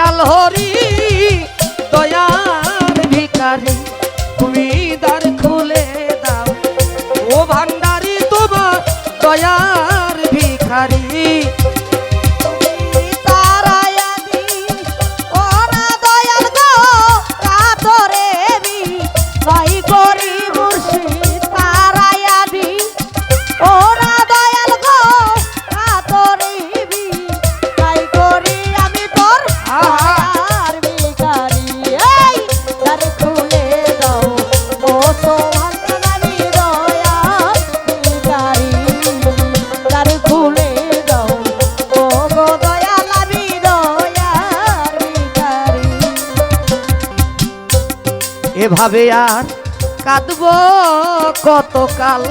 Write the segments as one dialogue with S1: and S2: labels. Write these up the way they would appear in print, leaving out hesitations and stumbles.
S1: দয়াল হরি দয়ার ভিখারি তুমি দ্বার খুলে দাও ও ভান্ডারি তোমার দয়ার ভিখারি এভাবে আর কাঁদব কতকাল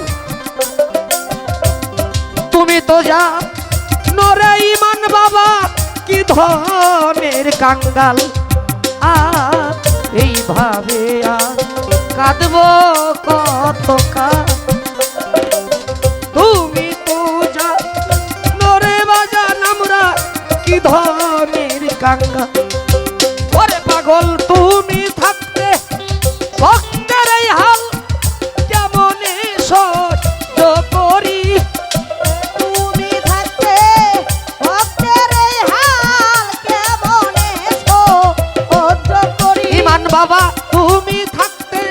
S1: তুমি তো যা নরে ইমান বাবা কি ধনের কাঙ্গাল আর এইভাবে আর কাঁদব কতকাল তুমি তো যা নরে বাজান আমরা কি ধনের কাঙ্গাল ওরে পাগল তুমি থাকতে ভক্তের এই হাল কেমনে সহ্য করি
S2: তুমি থাকতে ভক্তের এই হাল কেমনে সহ্য করি
S1: ইমান বাবা তুমি থাকতে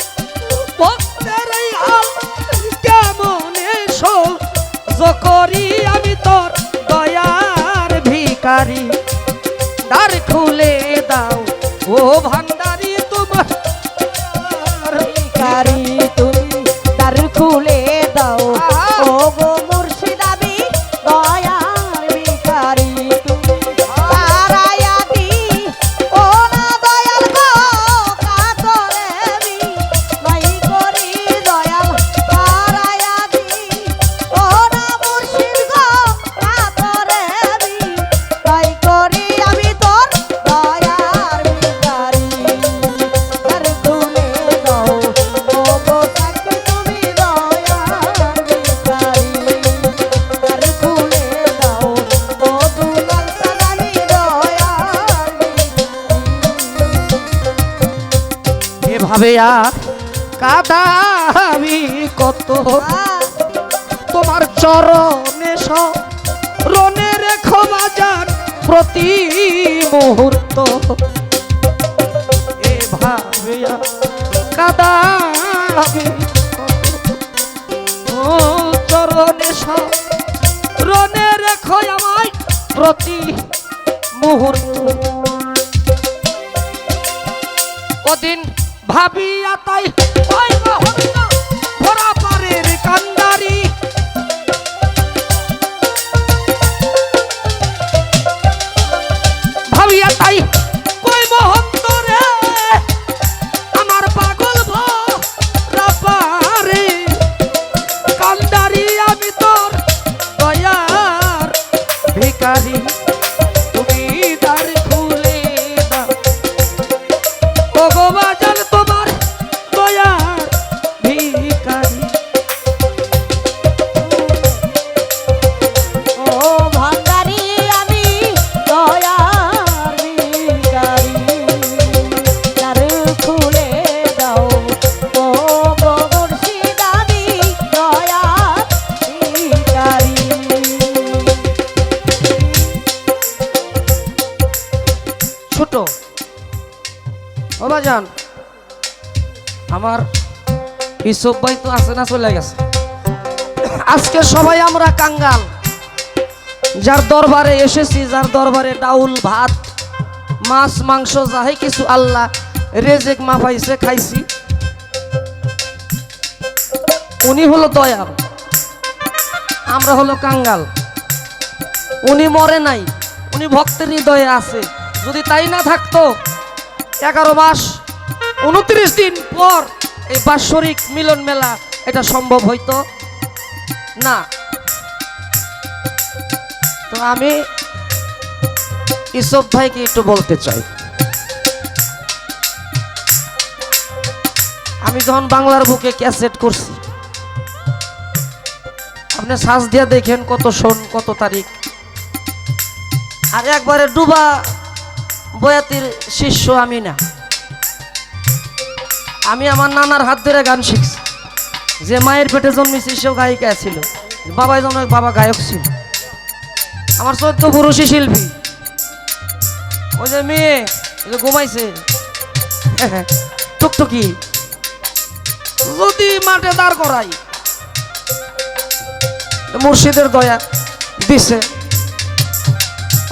S1: ভক্তের এই হাল কেমনে সহ্য করি আমি তোর দয়ার ভিখারি দ্বার খুলে দাও ও ভান্ডারি তোমার
S2: ভিখারি তুমি দ্বার খুলে দাও ও গো মুর্শিদাবি দয়ার ভিখারি তুমি তারায়া দি ও না দয়াল গো কাতরে বি নাই করি দয়াল তারায়া দি ও না মুর্শিদ গো কাতরে বি নাই করি আমি তোর দয়ার ভিখারি দ্বার খুলে দাও ও গো সাক্ষী তুমি দয়ার ভিখারি দ্বার খুলে দাও ও দুলাল সাদানি দয়ার
S1: এভাবে আর কাদাবি কত তোমার চরণে রনে রেখো বাজান প্রতি মুহূর্ত এভাবে আর কাদাবি ও চরণে রনে রেখো আমায় প্রতি মুহূর্ত ওদিন ভাবিয়া তাই ওই মহন্ত ভরা পারের কান্ডারি ভাবিয়া তাই কই মহন্ত রে আমার পাগল ভরা পারে কান্ডারি আমি তোর দয়ার ভিখারি তুমি দ্বার খুলে দাও ও গো বাজান তোমার দয়ার ভিখারি
S2: ও ভান্ডারি আমি দয়ার ভিখারি দ্বার খুলে দাও ও গো মুর্শিদাবি দয়ার ভিখারি
S1: ছোট ও বাজান আমার ইসব ভাই তো আসে না চলে গেছে আজকে সবাই আমরা কাঙ্গাল যার দরবারে এসেছি যার দরবারে ডাউল ভাত মাছ মাংস যাই কিছু আল্লাহ রেজেক মাফাইছে খাইছি উনি হলো দয়াল আমরা হলো কাঙ্গাল উনি মরে নাই উনি ভক্তের হৃদয়ে আছে যদি তাই না থাকতো 11 মাস 29 দিন পর এই বাৎসরিক মিলন মেলা এটা সম্ভব হইতো না তো আমি ইসব ভাইকে একটু বলতে চাই আমি যখন বাংলার বুকে ক্যাসেট করছি আপনি সাজ দিয়ে দেখেন কত সন কত তারিখ আর একবারে ডুবা বয়াতির শিষ্য আমি না, আমি আমার নানার হাত ধরে গান শিখছি। যে মায়ের পেটে জন্মেছি সেও গায়িকা ছিল, বাবাই জন্ম বাবা গায়ক ছিল। আমার 14 পুরুষই শিল্পী। ওই যে মেয়ে ওই যে ঘুমাইছে টুকটুকি, যদি মাঠে দাঁড় করাই মুর্শিদের দয়া দিছে।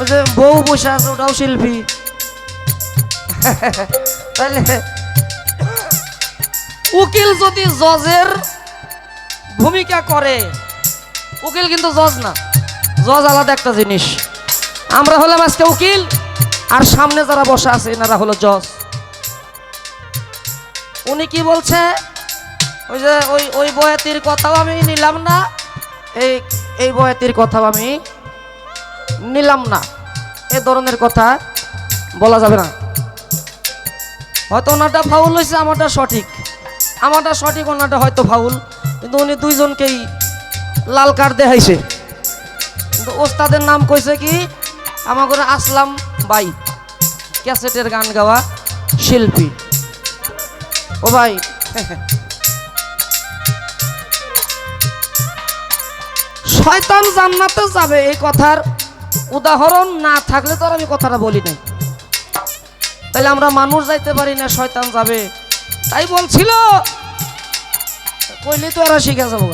S1: ওই যে বউ বসে আছে ওটাও শিল্পী। তাহলে উকিল যদি জজের ভূমিকা করে, উকিল কিন্তু জজ না, জজ আলাদা একটা জিনিস। আমরা হলাম আজকে উকিল, আর সামনে যারা বসে আছে এনারা হলো জজ। উনি কি বলছে, ওই যে ওই বয়াতির কথাও আমি নিলাম না, এই বয়াতির কথাও আমি নিলাম না, এ ধরনের কথা বলা যাবে না। হয়তো ওনারটা ফাউল হয়েছে, আমারটা সঠিক, আমারটা সঠিক, ওনারটা হয়তো ফাউল, কিন্তু উনি দুইজনকেই লাল কার্ড দেখাইছে। কিন্তু ওস্তাদের নাম কইছে কি, আমার করে আসলাম ভাই, ক্যাসেটের গান গাওয়া শিল্পী। ও ভাই, শয়তান জান্নাতে যাবে এই কথার উদাহরণ না থাকলে তো আর আমি কথাটা বলি নাই। তাহলে আমরা মানুষ যাইতে পারি না, শয়তান যাবে, তাই বলছিল। কইলে তো এরা শিখে যাবো।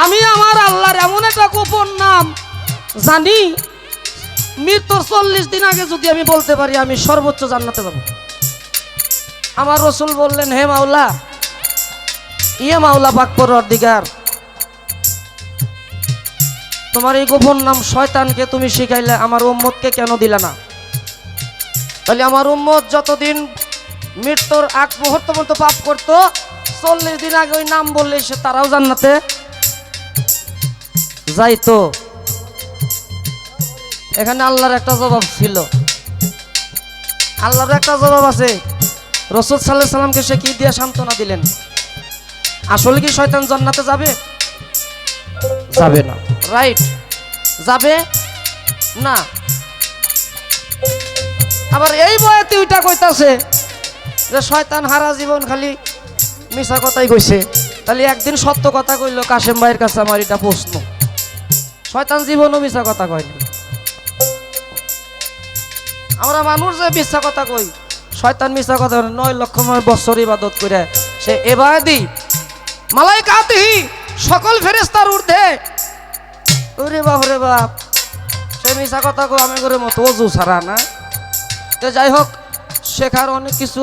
S1: আমি আমার আল্লাহর এমন একটা গোপন নাম জানি, মৃত্যুর 40 দিন আগে যদি আমি বলতে পারি আমি সর্বোচ্চ জান্নাতে যাব। আমার রসুল বললেন, হে মাওলা, ইয়ে মাওলা পাক পরওয়ারদিগার, তোমার এই গোপন নাম শয়তানকে তুমি শিখাইলে, আমার উম্মতকে কেন দিলা না? তাহলে আমার উম্মত যতদিন মৃত্যুর আগ মুহূর্ত পর্যন্ত পাপ করত, 40 দিন আগে ওই নাম বললে সে তারাও জান্নাতে যাইতো। এখানে আল্লাহর একটা জবাব ছিল, আল্লাহর একটা জবাব আছে। রাসূল সাল্লাল্লাহু আলাইহি সাল্লামকে সে কি দিয়ে সান্ত্বনা দিলেন? আসলে কি শয়তান জান্নাতে যাবে? যাবে না, রাইট, যাবে না। আবার এই বয়াতে ওইটা কইতাছে যে শয়তান হারা জীবন খালি মিছা কথাই কইছে। তাহলে একদিন সত্য কথা কইল কাশেম ভাইয়ের কাছে, আমার এটা প্রশ্ন, শয়তান জীবনও মিছা কথা কয়নি। আমরা মানুষ যে মিথ্যা কথা কই, শয়তান মিথ্যা কথা 9 লক্ষ বছর ইবাদত করে সে এবাদি মালাইকাতিহি, সকল ফেরেশতার ঊর্ধ্বে। ওরে বাপ রে বাপ, সে মিথ্যা কথা কই আমি করে মতো অজু ছাড়া না। তো যাই হোক, শেখার অনেক কিছু